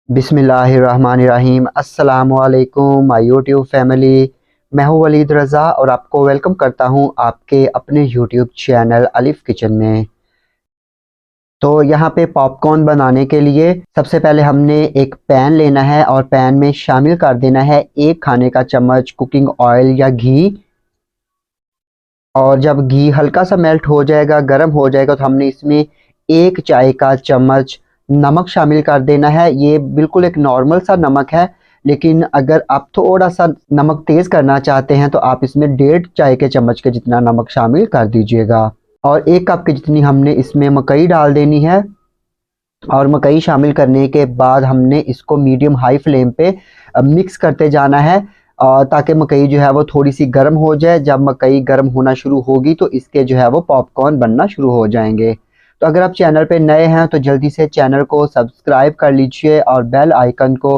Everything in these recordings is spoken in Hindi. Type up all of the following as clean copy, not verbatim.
बिस्मिल्लाहिर्रहमानिर्रहीम। अस्सलामुअलैकुम माय यूट्यूब फैमिली। मैं हूं वलीद रज़ा और आपको वेलकम करता हूं आपके अपने यूट्यूब चैनल अलिफ किचन में। तो यहाँ पे पॉपकॉर्न बनाने के लिए सबसे पहले हमने एक पैन लेना है और पैन में शामिल कर देना है 1 खाने का चम्मच कुकिंग ऑयल या घी। और जब घी हल्का सा मेल्ट हो जाएगा, गर्म हो जाएगा, तो हमने इसमें 1 चाय का चम्मच नमक शामिल कर देना है। ये बिल्कुल एक नॉर्मल सा नमक है, लेकिन अगर आप थोड़ा सा नमक तेज़ करना चाहते हैं तो आप इसमें 1.5 चाय के चम्मच के जितना नमक शामिल कर दीजिएगा। और 1 कप की जितनी हमने इसमें मकई डाल देनी है। और मकई शामिल करने के बाद हमने इसको मीडियम हाई फ्लेम पे मिक्स करते जाना है, ताकि मकई जो है वो थोड़ी सी गर्म हो जाए। जब मकई गर्म होना शुरू होगी तो इसके जो है वो पॉपकॉर्न बनना शुरू हो जाएंगे। तो अगर आप चैनल पे नए हैं तो जल्दी से चैनल को सब्सक्राइब कर लीजिए और बेल आइकन को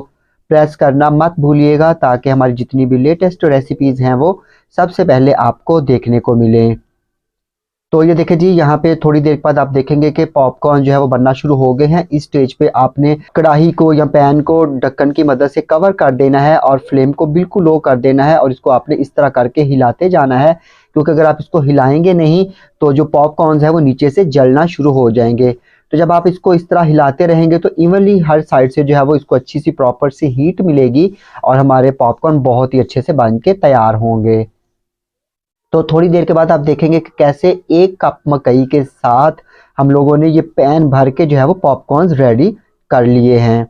प्रेस करना मत भूलिएगा, ताकि हमारी जितनी भी लेटेस्ट रेसिपीज़ हैं वो सबसे पहले आपको देखने को मिलें। तो ये देखिए जी, यहाँ पे थोड़ी देर बाद आप देखेंगे कि पॉपकॉर्न जो है वो बनना शुरू हो गए हैं। इस स्टेज पे आपने कढ़ाई को या पैन को ढक्कन की मदद से कवर कर देना है और फ्लेम को बिल्कुल लो कर देना है, और इसको आपने इस तरह करके हिलाते जाना है, क्योंकि अगर आप इसको हिलाएंगे नहीं तो जो पॉपकॉर्न है वो नीचे से जलना शुरू हो जाएंगे। तो जब आप इसको इस तरह हिलाते रहेंगे तो इवनली हर साइड से जो है वो इसको अच्छी सी प्रॉपर सी हीट मिलेगी और हमारे पॉपकॉर्न बहुत ही अच्छे से बन के तैयार होंगे। तो थोड़ी देर के बाद आप देखेंगे कि कैसे 1 कप मकई के साथ हम लोगों ने ये पैन भर के जो है वो पॉपकॉर्न्स रेडी कर लिए हैं।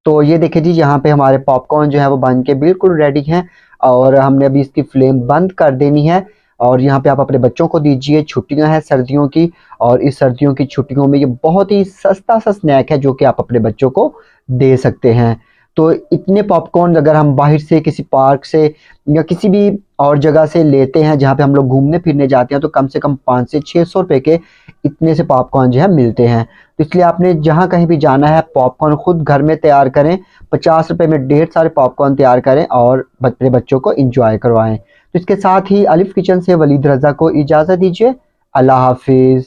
तो ये देखिए जी, यहाँ पे हमारे पॉपकॉर्न जो है वो बन के बिल्कुल रेडी हैं और हमने अभी इसकी फ्लेम बंद कर देनी है। और यहाँ पे आप अपने बच्चों को दीजिए, छुट्टियां हैं सर्दियों की, और इस सर्दियों की छुट्टियों में ये बहुत ही सस्ता सा स्नैक है जो कि आप अपने बच्चों को दे सकते हैं। तो इतने पॉपकॉर्न अगर हम बाहर से किसी पार्क से या किसी भी और जगह से लेते हैं जहाँ पे हम लोग घूमने फिरने जाते हैं, तो कम से कम 500 से 600 रुपए के इतने से पॉपकॉर्न जो है मिलते हैं। तो इसलिए आपने जहाँ कहीं भी जाना है पॉपकॉर्न खुद घर में तैयार करें, 50 रुपए में ढेर सारे पॉपकॉर्न तैयार करें और अपने बच्चों को इंजॉय करवाएं। तो इसके साथ ही अलिफ किचन से वलीद रज़ा को इजाज़त दीजिए। अल्लाह हाफिज़।